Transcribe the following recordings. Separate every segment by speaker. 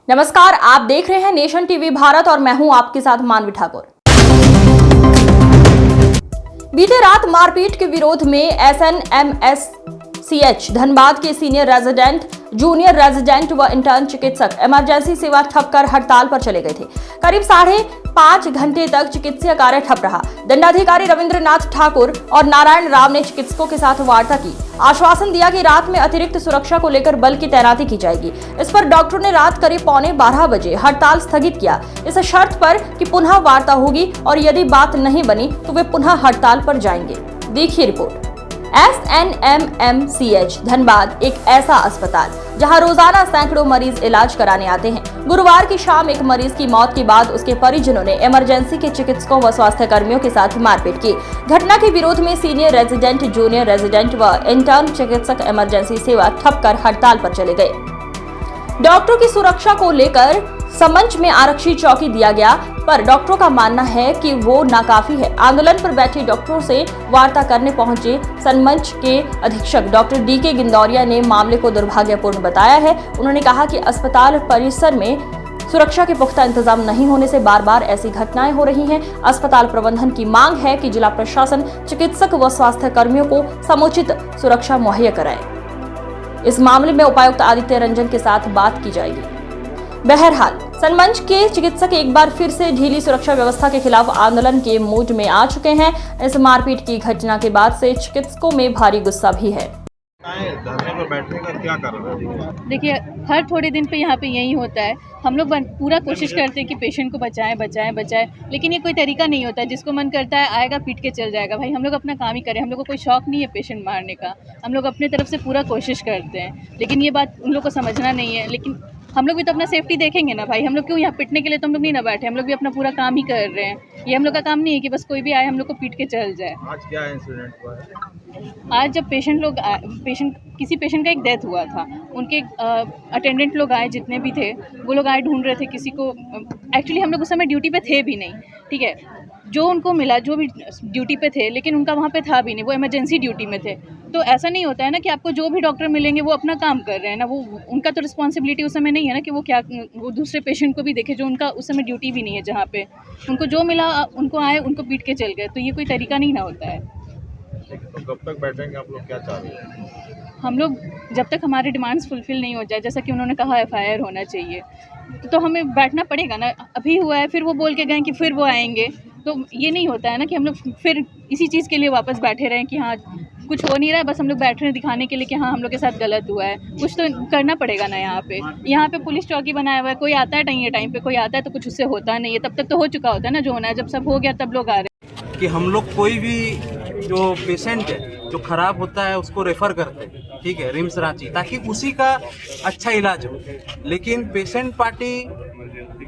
Speaker 1: नमस्कार, आप देख रहे हैं नेशन टीवी भारत और मैं हूं आपके साथ मानवी ठाकुर। बीते रात मारपीट के विरोध में एसएनएमसीएच धनबाद के सीनियर रेजिडेंट, जूनियर रेजिडेंट व इंटर्न चिकित्सक इमरजेंसी सेवा ठप कर हड़ताल पर चले गए थे। करीब 5.5 घंटे तक चिकित्सीय कार्य ठप रहा। दंडाधिकारी रविंद्रनाथ ठाकुर और नारायण राव ने चिकित्सकों के साथ वार्ता की, आश्वासन दिया कि रात में अतिरिक्त सुरक्षा को लेकर बल की तैनाती की जाएगी। इस पर डॉक्टरों ने रात करीब 11:15 बजे हड़ताल स्थगित किया, इस शर्त पर कि पुनः वार्ता होगी और यदि बात नहीं बनी तो वे पुनः हड़ताल पर जाएंगे। देखिए रिपोर्ट। एसएनएमसीएच धनबाद एक ऐसा अस्पताल जहां रोजाना सैकड़ों मरीज इलाज कराने आते हैं। गुरुवार की शाम एक मरीज की मौत के बाद उसके परिजनों ने इमरजेंसी के चिकित्सकों व स्वास्थ्य कर्मियों के साथ मारपीट की। घटना के विरोध में सीनियर रेजिडेंट, जूनियर रेजिडेंट व इंटर्न चिकित्सक इमरजेंसी सेवा ठप कर हड़ताल पर चले गए। डॉक्टरों की सुरक्षा को लेकर समंच में आरक्षी चौकी दिया गया, पर डॉक्टरों का मानना है कि वो नाकाफी है। आंदोलन पर बैठे डॉक्टरों से वार्ता करने पहुंचे सनमंच के अधीक्षक डॉक्टर डीके गिंदौरिया ने मामले को दुर्भाग्यपूर्ण बताया है। उन्होंने कहा कि अस्पताल परिसर में सुरक्षा के पुख्ता इंतजाम नहीं होने से बार बार ऐसी घटनाएं हो रही हैं। अस्पताल प्रबंधन की मांग है कि जिला प्रशासन चिकित्सक व स्वास्थ्य कर्मियों को समुचित सुरक्षा मुहैया कराए। इस मामले में उपायुक्त आदित्य रंजन के साथ बात की जाएगी। बहरहाल सनमंच के चिकित्सक एक बार फिर से ढीली सुरक्षा व्यवस्था के खिलाफ आंदोलन के मूड में आ चुके हैं। इस मारपीट की घटना के बाद से चिकित्सकों में भारी गुस्सा भी है।
Speaker 2: धरने पर बैठने का क्या कारण है?
Speaker 3: देखिए, हर थोड़े दिन पे यहाँ पे यही होता है। हम लोग पूरा कोशिश करते हैं कि पेशेंट को बचाएं, लेकिन ये कोई तरीका नहीं होता है। जिसको मन करता है आएगा, पीट के चल जाएगा। भाई, हम लोग अपना काम ही करें, हम लोग को कोई शौक नहीं है पेशेंट मारने का। हम लोग अपने तरफ से पूरा कोशिश करते हैं, लेकिन ये बात उन लोग को समझना नहीं है। लेकिन हम लोग भी तो अपना सेफ्टी देखेंगे ना भाई। हम लोग क्यों यहाँ पिटने के लिए तो हम लोग नहीं ना बैठे, हम लोग भी अपना पूरा काम ही कर रहे हैं। ये हम लोग का काम नहीं है कि बस कोई भी आए हम लोग को पीट के चल जाए।
Speaker 2: आज क्या इंसिडेंट हुआ है?
Speaker 3: आज जब किसी पेशेंट का एक डेथ हुआ था, उनके अटेंडेंट लोग आए, जितने भी थे वो लोग आए, ढूंढ रहे थे किसी को। एक्चुअली हम लोग उस समय ड्यूटी पे थे भी नहीं, ठीक है। जो उनको मिला, जो भी ड्यूटी पे थे, लेकिन उनका वहाँ पे था भी नहीं, वो इमरजेंसी ड्यूटी में थे। तो ऐसा नहीं होता है ना कि आपको जो भी डॉक्टर मिलेंगे वो अपना काम कर रहे हैं ना। वो उनका तो रिस्पॉन्सिबिलिटी उस समय नहीं है ना कि वो दूसरे पेशेंट को भी देखे, जो उनका उस समय ड्यूटी भी नहीं है। जहाँ पे उनको जो मिला, उनको आए, उनको पीट के चल गए। तो ये कोई तरीका नहीं ना होता है।
Speaker 2: तो कब तक बैठेंगे आप लोग, क्या चाह रहे हैं?
Speaker 3: हम लोग जब तक हमारे डिमांड्स फुलफिल नहीं हो जाए, जैसा कि उन्होंने कहा FIR होना चाहिए, तो हमें बैठना पड़ेगा ना। अभी हुआ है, फिर वो बोल के गए कि फिर वो आएंगे। तो ये नहीं होता है ना कि हम लोग फिर इसी चीज़ के लिए वापस बैठे रहें कि हाँ कुछ हो नहीं रहा है, बस हम लोग बैठ रहे हैं दिखाने के लिए कि हाँ हम लोग के साथ गलत हुआ है। कुछ तो करना पड़ेगा ना। यहाँ पे पुलिस चौकी बनाया हुआ है, कोई आता है टाइम पे, कोई आता है तो कुछ उससे होता नहीं है। तब तक तो हो चुका होता है ना जो होना है। जब सब हो गया तब लोग आ रहे हैं
Speaker 4: कि हम लोग कोई भी जो पेशेंट है जो खराब होता है उसको रेफर करते हैं, ठीक है, रिम्स रांची, ताकि उसी का अच्छा इलाज हो। लेकिन पेशेंट पार्टी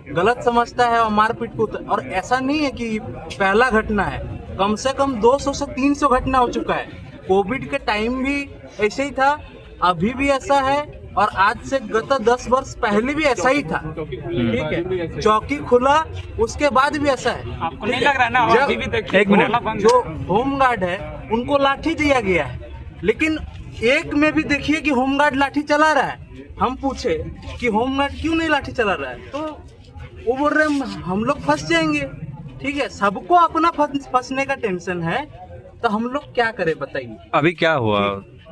Speaker 4: गलत समझता है और मारपीट को। और ऐसा नहीं है कि पहला घटना है, कम से कम 200 से 300 घटना हो चुका है। कोविड के टाइम भी ऐसे ही था, अभी भी ऐसा है, और आज से गत 10 वर्ष पहले भी ऐसा ही था, ठीक है। चौकी खुला उसके बाद भी ऐसा है।
Speaker 5: आपको नहीं लग रहा ना? अभी भी देखिए,
Speaker 4: एक मिनट, जो होमगार्ड है उनको लाठी दिया गया है, लेकिन एक में भी देखिए कि होमगार्ड लाठी चला रहा है। हम पूछे कि होमगार्ड क्यों नहीं लाठी चला रहा है, तो वो बोल रहे हम लोग फंस जाएंगे, ठीक है। सबको अपना फंसने का टेंशन है, तो हम लोग क्या करें बताइए।
Speaker 5: अभी क्या हुआ?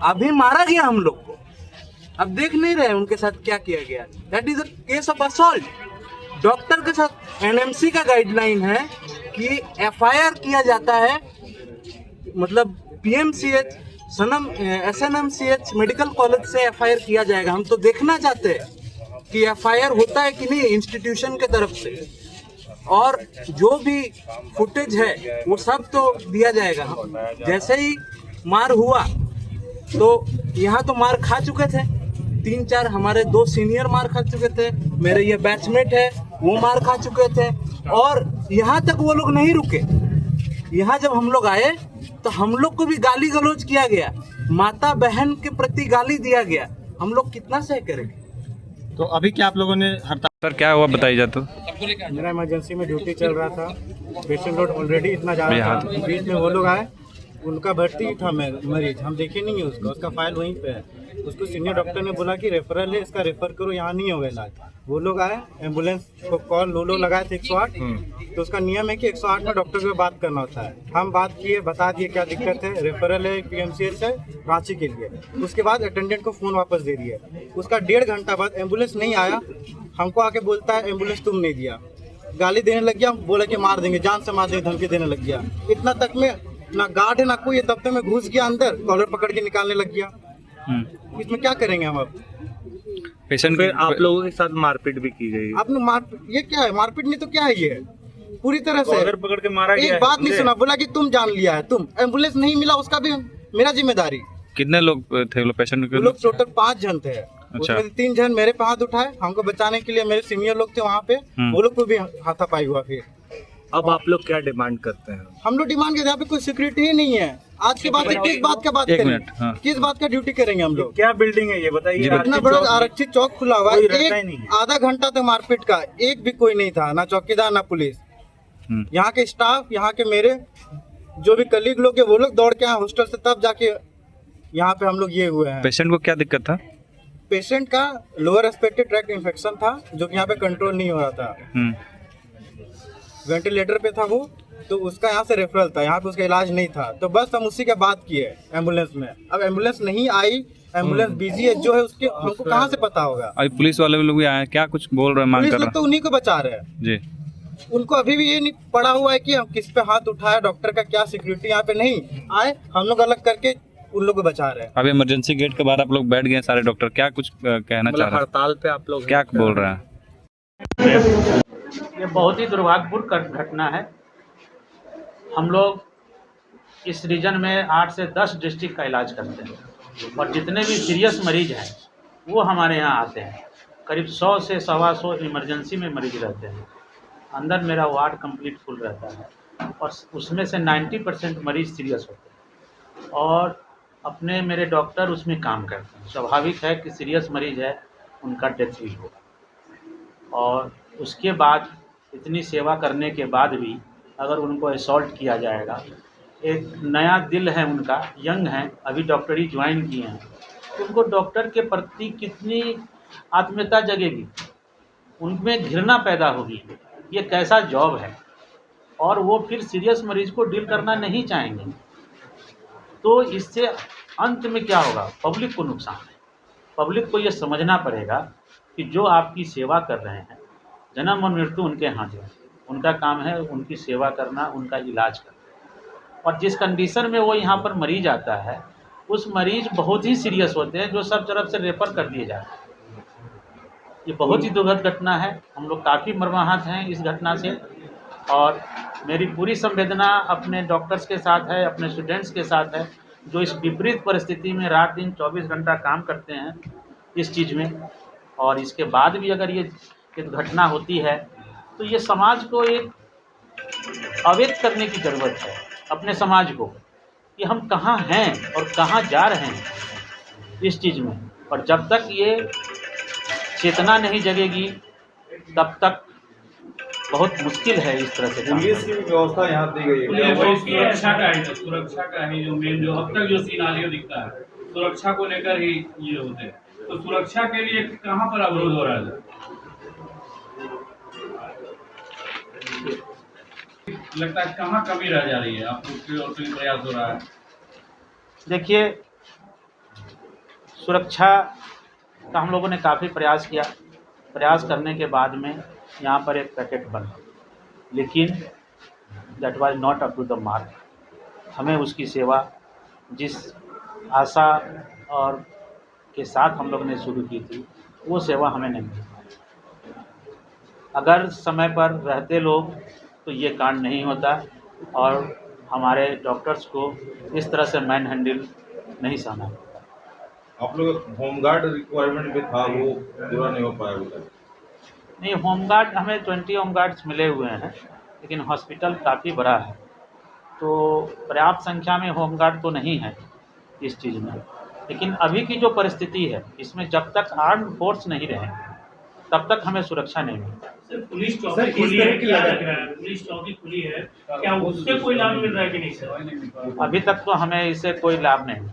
Speaker 4: अभी मारा गया हम लोग को, अब देख नहीं रहे उनके साथ क्या किया गया। That is a case of assault. Doctor के साथ NMC का गाइडलाइन है कि FIR किया जाता है, मतलब PMCH SNMCH मेडिकल कॉलेज से FIR किया जाएगा। हम तो देखना चाहते हैं कि FIR होता है कि नहीं इंस्टीट्यूशन के तरफ से, और जो भी फुटेज है वो सब तो दिया जाएगा। जैसे ही मार हुआ तो यहाँ तो मार खा चुके थे, 3-4 हमारे 2 सीनियर मार खा चुके थे, मेरे ये बैचमेट है वो मार खा चुके थे, और यहाँ तक वो लोग नहीं रुके। यहाँ जब हम लोग आए तो हम लोग को भी गाली गलौज किया गया, माता बहन के प्रति गाली दिया गया। हम लोग कितना सह करेंगे?
Speaker 6: तो अभी क्या आप लोगों ने हड़ताल?
Speaker 5: सर क्या हुआ बताइए जा तो।
Speaker 6: मेरा इमरजेंसी में ड्यूटी चल रहा था, पेशेंट लोड ऑलरेडी इतना ज़्यादा था, बीच में वो लोग आए, उनका भर्ती था मरीज, हम देखे नहीं है उसका फाइल वहीं पे है। उसको सीनियर डॉक्टर ने बोला कि रेफरल है, इसका रेफर करो, यहाँ नहीं होगा इलाज। वो लोग आए, एम्बुलेंस को कॉल लोग लगाए थे 108। तो उसका नियम है कि 108 में डॉक्टर से बात करना होता है। हम बात किए, बता दिए क्या दिक्कत है, रेफरल है, PMCH है रांची के लिए। उसके बाद अटेंडेंट को फ़ोन वापस दे दिया। उसका 1.5 घंटा बाद एम्बुलेंस नहीं आया, हमको आके बोलता है एम्बुलेंस तुम नहीं दिया, गाली देने लग गया, बोला कि मार देंगे, जान से मार देंगे, धमकी देने लग गया। इतना तक में ना गार्ड है ना कोई है, तब तक में घुस गया अंदर, कॉलर पकड़ के निकालने लग गया। इसमें क्या करेंगे हम अब?
Speaker 5: पेशेंट
Speaker 7: फिर आप लोगों के साथ मारपीट भी की गई।
Speaker 6: आपने ये क्या है? मारपीट नहीं तो क्या है? ये पूरी तरह से
Speaker 7: कॉलर पकड़ के मारा गया।
Speaker 6: एक बात नहीं सुना, बोला कि तुम जान लिया है, तुम एम्बुलेंस नहीं मिला उसका भी मेरा जिम्मेदारी।
Speaker 5: कितने लोग थे लोग पेशेंट के?
Speaker 6: लोग टोटल 5 जन थे। उसमें 3 जन मेरे पे हाथ उठाए, हमको बचाने के लिए मेरे सीनियर लोग थे वहाँ पे, वो लोग को भी हाथापाई हुआ। फिर
Speaker 7: अब आप लोग क्या डिमांड करते हैं?
Speaker 6: हम लोग डिमांड करते हैं, यहाँ पे कोई सिक्योरिटी ही नहीं है। आज के बाद किस बात का बात
Speaker 5: एक
Speaker 6: करेंगे?
Speaker 5: मिनट, हाँ।
Speaker 6: किस बात का ड्यूटी करेंगे हम लोग?
Speaker 7: क्या बिल्डिंग है ये बताइए?
Speaker 6: इतना बड़ा आरक्षित चौक खुला हुआ है,
Speaker 7: कोई रहता ही नहीं है।
Speaker 6: आधा घंटा तक मारपीट का एक भी कोई नहीं था, ना चौकीदार ना पुलिस। यहाँ के स्टाफ, यहाँ के मेरे जो भी कलीग लोग है, वो लोग दौड़ के आए हॉस्टल से, तब जाके यहाँ पे हम लोग ये हुए हैं।
Speaker 5: पेशेंट को क्या दिक्कत था?
Speaker 6: पेशेंट का लोअर रेस्पिरेटरी ट्रैक्ट इन्फेक्शन था, जो कि यहाँ पे कंट्रोल नहीं हो रहा था। वेंटिलेटर पे था वो, तो उसका यहाँ से रेफरल था, यहाँ पे उसका इलाज नहीं था। तो बस हम उसी के बात किए एम्बुलेंस में। अब एम्बुलेंस नहीं आई, एम्बुलेंस बिजी है जो है, उसके हमको कहाँ से पता होगा?
Speaker 5: अभी पुलिस वाले लोग भी आए हैं, क्या कुछ बोल रहे हैं, मांग
Speaker 6: पुलिस
Speaker 5: कर
Speaker 6: लोग
Speaker 5: रहे
Speaker 6: तो उन्हीं को बचा रहे हैं
Speaker 5: जी।
Speaker 6: उनको अभी भी ये नहीं पड़ा हुआ है कि हम किस पे हाथ उठाया, डॉक्टर का क्या सिक्योरिटी यहाँ पे नहीं आए, हम लोग अलग करके उन लोग को बचा रहे हैं।
Speaker 5: अभी इमरजेंसी गेट के बाहर आप लोग बैठ गए सारे डॉक्टर, क्या कुछ कहना चाह रहे हैं?
Speaker 7: हड़ताल पे आप लोग
Speaker 5: क्या बोल रहे हैं?
Speaker 8: ये बहुत ही दुर्भाग्यपूर्ण घटना है। हम लोग इस रीजन में 8 से 10 डिस्ट्रिक्ट का इलाज करते हैं, और जितने भी सीरियस मरीज हैं वो हमारे यहाँ आते हैं। करीब 100 से 125 इमरजेंसी में मरीज रहते हैं। अंदर मेरा वार्ड कंप्लीट फुल रहता है, और उसमें से 90% मरीज सीरियस होते हैं, और अपने मेरे डॉक्टर उसमें काम करते हैं। स्वाभाविक है कि सीरियस मरीज है, उनका डेथ भी होगा, और उसके बाद इतनी सेवा करने के बाद भी अगर उनको असॉल्ट किया जाएगा, एक नया दिल है उनका, यंग हैं, अभी डॉक्टरी ज्वाइन किए हैं, तो उनको डॉक्टर के प्रति कितनी आत्मीयता जगेगी, उनमें घृणा पैदा होगी। ये कैसा जॉब है, और वो फिर सीरियस मरीज को डील करना नहीं चाहेंगे। तो इससे अंत में क्या होगा? पब्लिक को नुकसान है। पब्लिक को ये समझना पड़ेगा कि जो आपकी सेवा कर रहे हैं, जन्म और मृत्यु उनके हाथ है, उनका काम है उनकी सेवा करना, उनका इलाज करना। और जिस कंडीशन में वो यहाँ पर मरीज आता है, उस मरीज बहुत ही सीरियस होते हैं, जो सब तरफ से रेफर कर दिए जाते हैं। ये बहुत ही दुखद घटना है। हम लोग काफ़ी मर्माहत हैं इस घटना से, और मेरी पूरी संवेदना अपने डॉक्टर्स के साथ है, अपने स्टूडेंट्स के साथ है, जो इस विपरीत परिस्थिति में रात दिन 24 घंटा काम करते हैं इस चीज़ में। और इसके बाद भी अगर ये घटना होती है, तो ये समाज को एक अवगत करने की ज़रूरत है, अपने समाज को, कि हम कहाँ हैं और कहाँ जा रहे हैं इस चीज़ में। और जब तक ये चेतना नहीं जगेगी, तब तक बहुत मुश्किल है इस तरह से।
Speaker 2: पुलिस की व्यवस्था यहाँ दी गई है।
Speaker 9: सुरक्षा का है, सुरक्षा का ही जो मेन, जो अब तक जो सीनारियो दिखता है, सुरक्षा को लेकर ही ये होते हैं। तो सुरक्षा के लिए कहाँ पर अवरोध हो रहा है? लगता है कहाँ कमी रह जा रही है, आपको और कोई प्रयास हो रहा है?
Speaker 8: देखिए, सुरक्षा का हम लोगों ने काफ़ी प्रयास किया। प्रयास करने के बाद में यहाँ पर एक पैकेट बना, लेकिन that was not up to the mark. हमें उसकी सेवा जिस आशा और के साथ हम लोग ने शुरू की थी, वो सेवा हमें नहीं मिली। अगर समय पर रहते लोग तो ये कांड नहीं होता, और हमारे डॉक्टर्स को इस तरह से मैन हैंडल नहीं सहना पड़ता।
Speaker 2: आप लोग होमगार्ड रिक्वायरमेंट भी था, वो पूरा नहीं हो पाया होगा?
Speaker 8: नहीं, होमगार्ड हमें 20 होमगार्ड्स मिले हुए हैं, लेकिन हॉस्पिटल काफ़ी बड़ा है, तो पर्याप्त संख्या में होमगार्ड तो नहीं है इस चीज़ में। लेकिन अभी की जो परिस्थिति है, इसमें जब तक आर्म्ड फोर्स नहीं रहेंगे, तब तक हमें सुरक्षा नहीं मिलेगी।
Speaker 9: सर, पुलिस चौकी खुली है, क्या लग रहा है? पुलिस चौकी खुली है, क्या उससे कोई लाभ मिल रहा है कि नहीं सर?
Speaker 8: अभी तक तो हमें इससे कोई लाभ नहीं।